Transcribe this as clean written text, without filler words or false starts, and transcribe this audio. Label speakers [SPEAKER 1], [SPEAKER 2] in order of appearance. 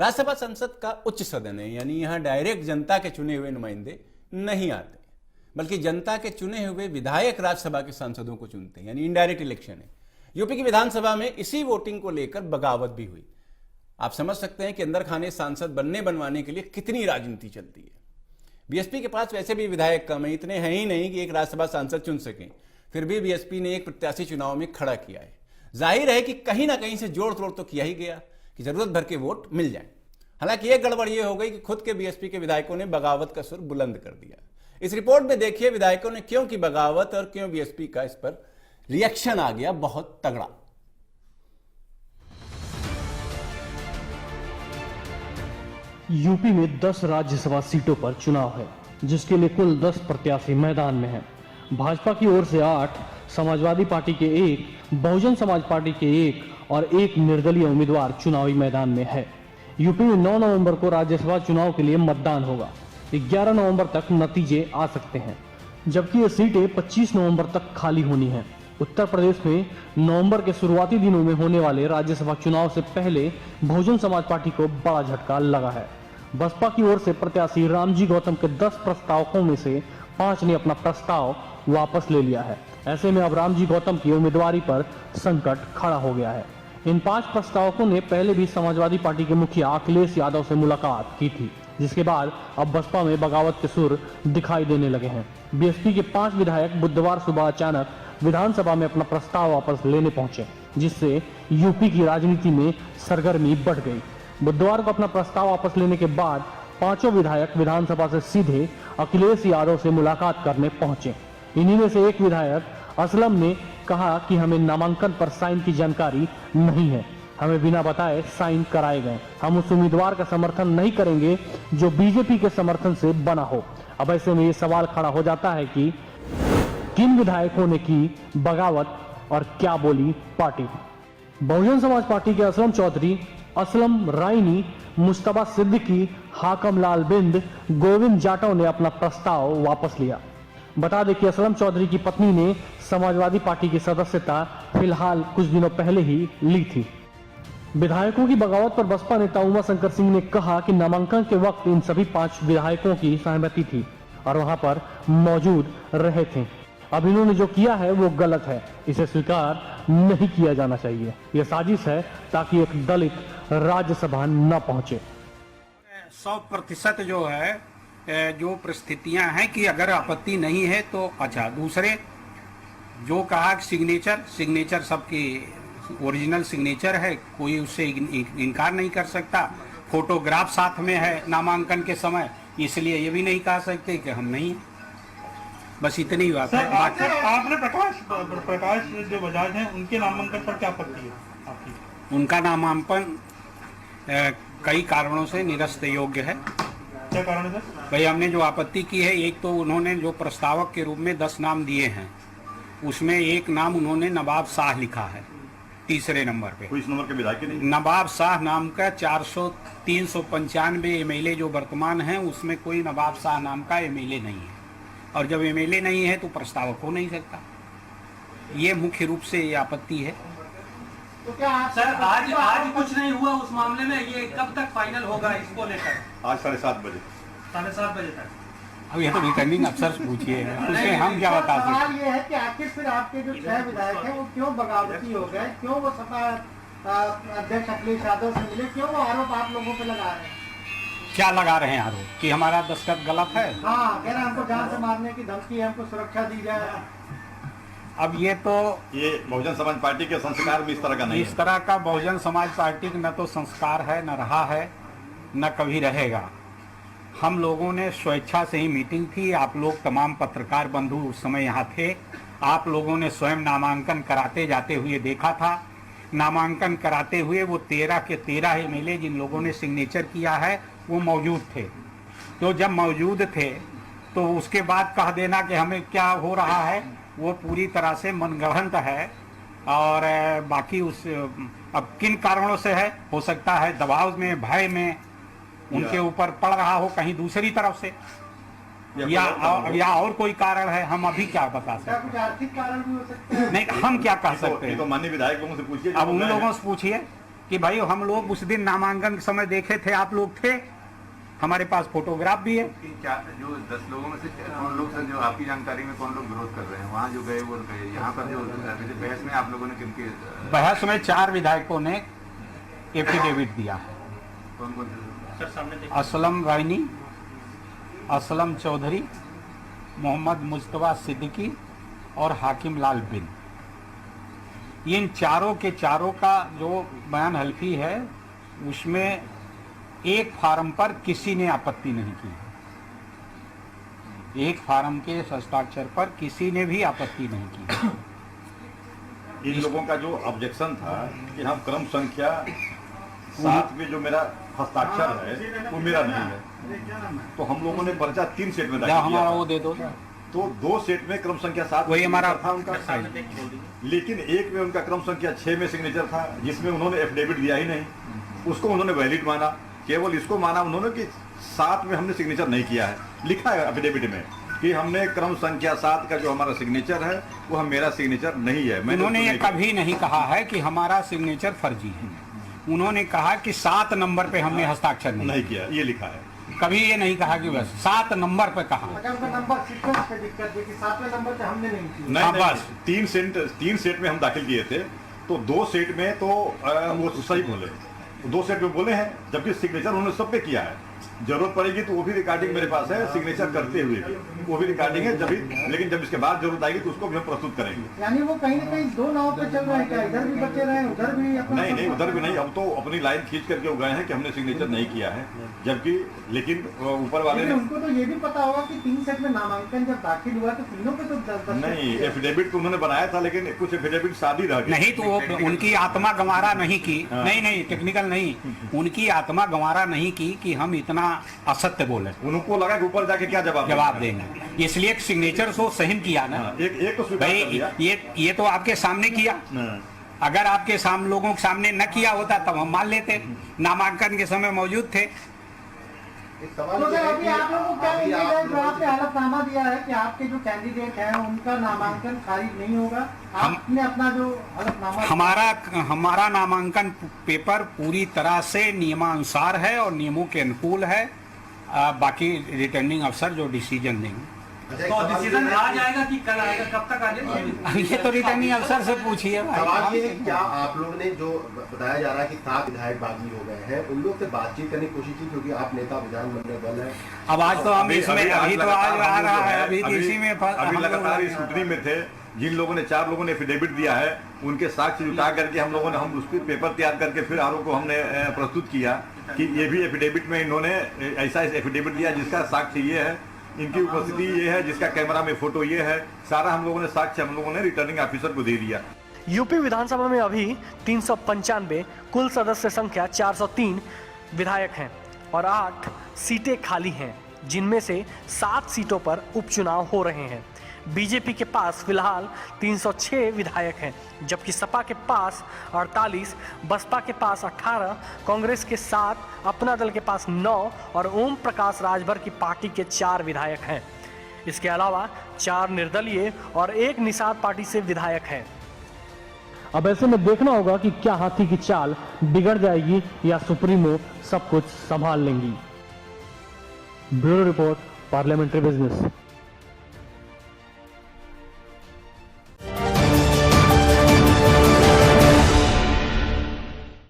[SPEAKER 1] राज्यसभा संसद का उच्च सदन है, यानी यहां डायरेक्ट जनता के चुने हुए नुमाइंदे नहीं आते, बल्कि जनता के चुने हुए विधायक राज्यसभा के सांसदों को चुनते हैं, यानी इनडायरेक्ट इलेक्शन है। यूपी की विधानसभा में इसी वोटिंग को लेकर बगावत भी हुई। आप समझ सकते हैं कि अंदर खाने सांसद बनवाने के लिए कितनी राजनीति चलती है। बीएसपी के पास वैसे भी विधायक कम है, इतने हैं ही नहीं कि एक राज्यसभा सांसद चुन सकें, फिर भी बीएसपी ने एक प्रत्याशी चुनाव में खड़ा किया है। जाहिर है कि कहीं ना कहीं से जोड़ तोड़ तो किया ही गया कि जरूरत भर के वोट मिल जाए। हालांकि एक गड़बड़ यह हो गई कि खुद के बीएसपी के विधायकों ने बगावत का सुर बुलंद कर दिया। इस रिपोर्ट में देखिए विधायकों ने क्यों की बगावत और क्यों बीएसपी का इस पर रिएक्शन आ गया बहुत तगड़ा।
[SPEAKER 2] यूपी में 10 राज्यसभा सीटों पर चुनाव है, जिसके लिए कुल 10 प्रत्याशी मैदान में हैं। भाजपा की ओर से 8, समाजवादी पार्टी के 1, बहुजन समाज पार्टी के 1 और 1 निर्दलीय उम्मीदवार चुनावी मैदान में है। यूपी में 9 नवंबर को राज्यसभा चुनाव के लिए मतदान होगा। 11 नवंबर तक नतीजे आ सकते हैं, जबकि ये सीटें 25 नवंबर तक खाली होनी हैं। उत्तर प्रदेश में नवंबर के शुरुआती दिनों में होने वाले राज्यसभा चुनाव से पहले बहुजन समाज पार्टी को बड़ा झटका लगा है। बसपा की ओर से प्रत्याशी रामजी गौतम के 10 प्रस्तावकों में से 5 ने अपना प्रस्ताव वापस ले लिया है। ऐसे में अब रामजी गौतम की उम्मीदवारी पर संकट खड़ा हो गया है। इन 5 प्रस्तावकों ने पहले भी समाजवादी पार्टी के मुखिया अखिलेश यादव से मुलाकात की थी, जिसके बाद अब बसपा में बगावत के सुर दिखाई देने लगे हैं। बीएसपी के 5 विधायक बुधवार सुबह अचानक विधानसभा में अपना प्रस्ताव वापस लेने पहुंचे, जिससे यूपी की राजनीति में सरगर्मी बढ़ गई। बुधवार को अपना प्रस्ताव वापस लेने के बाद 5 विधायक विधानसभा से सीधे अखिलेश यादव से मुलाकात करने पहुंचे। इन्हीं में से एक विधायक असलम ने कहा कि हमें नामांकन पर साइन की जानकारी नहीं है, हमें बिना बताए साइन कराए गए। हम उस उम्मीदवार का समर्थन नहीं करेंगे जो बीजेपी के समर्थन से बना हो। अब ऐसे में ये सवाल खड़ा हो जाता है कि किन विधायकों ने की बगावत और क्या बोली पार्टी। बहुजन समाज पार्टी के असलम चौधरी, असलम राइनी, मुस्तफा सिद्दीकी, हाकम लाल बिंद, गोविंद जाटव ने अपना प्रस्ताव वापस लिया। बता दें कि असलम चौधरी की पत्नी ने समाजवादी पार्टी की सदस्यता फिलहाल कुछ दिनों पहले ही ली थी। विधायकों की बगावत पर बसपा नेता उमा शंकर सिंह ने कहा कि नामांकन के वक्त इन सभी 5 विधायकों की सहमति थी और वहां पर मौजूद रहे थे। अब इन्होंने जो किया है वो गलत है, इसे स्वीकार नहीं किया जाना चाहिए। यह साजिश है ताकि एक दलित राज्यसभा न पहुंचे।
[SPEAKER 3] 100% जो है जो परिस्थितियां हैं कि अगर आपत्ति नहीं है तो अच्छा। दूसरे जो कहा सिग्नेचर सबकी ओरिजिनल सिग्नेचर है, कोई उससे इनकार नहीं कर सकता। फोटोग्राफ साथ में है नामांकन के समय, इसलिए ये भी नहीं कह सकते कि हम नहीं। बस इतनी बात है।
[SPEAKER 4] आपने प्रकाश जो बजाज हैं उनके नामांकन पर क्या आपत्ति है आपकी?
[SPEAKER 3] उनका नामांकन कई कारणों से निरस्त योग्य है।
[SPEAKER 4] क्या कारण है?
[SPEAKER 3] भाई हमने जो आपत्ति की है, एक तो उन्होंने जो प्रस्तावक के रूप में 10 नाम दिए हैं, उसमें एक नाम उन्होंने नवाब शाह लिखा है तीसरे नंबर पे।
[SPEAKER 5] कोई इस नंबर के विधायक नहीं?
[SPEAKER 3] नवाब शाह नाम का 395 एमएलए जो वर्तमान है उसमें कोई नवाब शाह नाम का एमएलए नहीं है, और जब एमएलए नहीं है तो प्रस्तावक हो नहीं सकता। ये मुख्य रूप से ये आपत्ति है।
[SPEAKER 6] तो क्या सर आज कुछ नहीं हुआ उस मामले में? ये कब तक फाइनल होगा इसको लेकर?
[SPEAKER 5] आज 7:30 बजे।
[SPEAKER 6] 7:30 बजे तक।
[SPEAKER 3] अब ये तो रिटर्निंग अफसर से पूछिए, उसमें हम क्या बता सकते।
[SPEAKER 6] सवाल ये है कि आखिर फिर आपके जो 6 विधायक हैं वो क्यों बगावती हो गए, क्यों वो सपा अध्यक्ष अखिलेश यादव से मिले, क्यों वो आरोप आप लोगों पे लगा रहे हैं?
[SPEAKER 3] क्या लगा रहे हैं आरोप कि हमारा दस्तखत गलत है?
[SPEAKER 6] हाँ, कह रहे हैं हमको जान से मारने की धमकी है, हमको सुरक्षा दी जाए।
[SPEAKER 3] अब ये
[SPEAKER 5] बहुजन समाज पार्टी के संस्कार में इस तरह का नहीं है।
[SPEAKER 3] इस तरह का बहुजन समाज पार्टी का न तो संस्कार है, न रहा है, न कभी रहेगा। हम लोगों ने स्वेच्छा से ही मीटिंग थी। आप लोग तमाम पत्रकार बंधु उस समय यहाँ थे। आप लोगों ने स्वयं नामांकन कराते जाते हुए देखा था। नामांकन कराते हुए वो 13 के 13 एमएलए जिन लोगों ने सिग्नेचर किया है वो मौजूद थे। तो जब मौजूद थे तो उसके बाद कह देना कि हमें क्या हो रहा है, वो पूरी तरह से मनगढ़ंत है। और बाकी अब किन कारणों से है, हो सकता है दबाव में, भय में उनके ऊपर पड़ रहा हो कहीं दूसरी तरफ से, या और कोई कारण है। हम अभी क्या बता सकते हैं?
[SPEAKER 6] कुछ आर्थिक कारण भी हो सकता है।
[SPEAKER 3] नहीं, हम क्या कह सकते हैं?
[SPEAKER 5] तो माननीय विधायक लोगों से पूछिए।
[SPEAKER 3] अब उन लोगों से पूछिए कि भाई हम लोग उस दिन नामांकन के समय देखे थे, आप लोग थे, हमारे पास फोटोग्राफ भी है।
[SPEAKER 7] क्या जो 10 लोगों में से कौन लोग सर जो आपकी जानकारी में कौन लोग विरोध कर रहे हैं, वहाँ जो गए वो गए, यहाँ पर जो बहस में आप लोगों ने किनके
[SPEAKER 3] बहस में 4 विधायकों ने एफिडेविट दिया है।
[SPEAKER 7] कौन कौन से?
[SPEAKER 3] असलम रायनी, असलम चौधरी, मोहम्मद मुस्तफा सिद्दीकी और हाकिम लाल बिन। इन चारों के चारों का जो बयान हल्फी है उसमें एक फार्म पर किसी ने आपत्ति नहीं की है। एक फार्म के हस्ताक्षर पर किसी ने भी आपत्ति नहीं की है।
[SPEAKER 5] इन लोगों का जो ऑब्जेक्शन था कि हम क्रम संख्या 7 में जो मेरा हस्ताक्षर है वो मेरा नहीं है, तो हम लोगों ने पर्चा 3 सेट में दाखिल किया
[SPEAKER 3] हमारा
[SPEAKER 5] था।
[SPEAKER 3] वो दे दो,
[SPEAKER 5] तो 2 सेट में क्रम संख्या 7
[SPEAKER 3] वही हमारा
[SPEAKER 5] था उनका, लेकिन एक में उनका क्रम संख्या 6 में सिग्नेचर था, जिसमें उन्होंने एफिडेविट दिया ही नहीं। उसको उन्होंने वैलिड माना, केवल इसको माना उन्होंने कि 7 में हमने सिग्नेचर नहीं किया है। लिखा है एफिडेविट में कि हमने क्रम संख्या 7 का जो हमारा सिग्नेचर है वो मेरा सिग्नेचर नहीं है।
[SPEAKER 3] उन्होंने ये कभी नहीं कहा है कि हमारा सिग्नेचर फर्जी है। उन्होंने कहा कि 7 नंबर पे हमने हस्ताक्षर
[SPEAKER 5] नहीं किया, ये लिखा है।
[SPEAKER 3] कभी ये नहीं कहा कि बस 7 नंबर पे कहा।
[SPEAKER 6] अगर उनका नंबर सीक्वेंस पे दिक्कत थी कि 7वें नंबर पे हमने नहीं किया।
[SPEAKER 5] नहीं,
[SPEAKER 3] हाँ,
[SPEAKER 5] नहीं,
[SPEAKER 3] बस।
[SPEAKER 5] 3 सेट में हम दाखिल किए थे, तो 2 सेट में तो वो सही बोले, 2 सेट में बोले हैं, जबकि सिग्नेचर उन्होंने सब पे किया है। जरूरत पड़ेगी तो वो भी रिकॉर्डिंग मेरे पास है, सिग्नेचर करते हुए भी वो भी रिकॉर्डिंग है। लेकिन जब इसके बाद जरूरत आएगी तो उसको भी हम प्रस्तुत करेंगे।
[SPEAKER 6] यानी वो कहीं ना कहीं 2 नाव पे चल रहा है क्या? इधर भी बचे रहे, उधर भी अपना
[SPEAKER 5] नहीं, उधर भी नहीं। अब तो अपनी लाइन खींच करके वो गए हैं कि हमने सिग्नेचर नहीं किया है, जबकि लेकिन ऊपर वाले ने
[SPEAKER 6] उनको तो ये भी पता होगा कि 3 सेट में नामांकन जब दाखिल हुआ तो तीनों पे तो 10
[SPEAKER 5] नहीं, एफिडेविट तो उन्होंने बनाया था, लेकिन कुछ एफिडेविट शादी रह गई।
[SPEAKER 3] नहीं तो वो उनकी आत्मा गंवारा नहीं की। नहीं टेक्निकल नहीं, उनकी आत्मा गंवारा नहीं की कि हम इतना असत्य बोले।
[SPEAKER 5] उनको लगा कि ऊपर जाके क्या जवाब
[SPEAKER 3] देंगे, इसलिए सिग्नेचर को सहन किया ना।
[SPEAKER 5] एक तो स्वीकार कर दिया।
[SPEAKER 3] भाई ये तो आपके सामने किया। अगर आपके लोगों के सामने न किया होता तब हम मान लेते, नामांकन के समय मौजूद थे।
[SPEAKER 6] तो सर अभी आप लोगों को क्या उम्मीद है? जो आपने हलफनामा दिया है कि आपके जो कैंडिडेट हैं उनका नामांकन खारिज नहीं होगा, आपने अपना जो हलफनामा
[SPEAKER 3] हमारा नामांकन पेपर पूरी तरह से नियमानुसार है और नियमों के अनुकूल है। बाकी रिटर्निंग अफसर जो डिसीजन देंगे।
[SPEAKER 8] तो डिसीजन आज आएगा कि कल आएगा, कब तक आ जाएगा?
[SPEAKER 3] ये तो रिटर्निंग अफसर से पूछिए भाई।
[SPEAKER 9] सवाल ये है, क्या आप लोगों ने जो बताया जा रहा है कि 7 विधायक बागी हो गए हैं, उन लोग से बातचीत करने की कोशिश की? क्योंकि आप नेता विधानमंडल दल है।
[SPEAKER 3] अब आज तो हम इसमें अभी तो आज आ रहा है, अभी इसी में
[SPEAKER 5] अभी लगातार स्क्रूटनी में थे। जिन लोगों ने 4 लोगों ने एफिडेविट दिया है, उनके साक्ष्य जुटा करके हम उस पर पेपर तैयार करके फिर आरोप को हमने प्रस्तुत किया कि ये भी एफिडेविट में इन्होंने ऐसा एफिडेविट दिया जिसका साक्ष्य ये है, इनकी उपस्थिति ये है, जिसका कैमरा में फोटो ये है। सारा हम लोगों ने साक्ष्य हम लोगों ने रिटर्निंग ऑफिसर को दे दिया।
[SPEAKER 2] यूपी विधानसभा में अभी 395 कुल सदस्य संख्या 403 विधायक हैं और 8 सीटें खाली हैं, जिनमें से 7 सीटों पर उपचुनाव हो रहे हैं। बीजेपी के पास फिलहाल 306 विधायक हैं, जबकि सपा के पास 48, बसपा के पास 18, कांग्रेस के 7, अपना दल के पास 9 और ओम प्रकाश राजभर की पार्टी के 4 विधायक हैं। इसके अलावा 4 निर्दलीय और 1 निषाद पार्टी से विधायक हैं। अब ऐसे में देखना होगा कि क्या हाथी की चाल बिगड़ जाएगी या सुप्रीमो सब कुछ संभाल लेंगी। Bureau report, parliamentary business.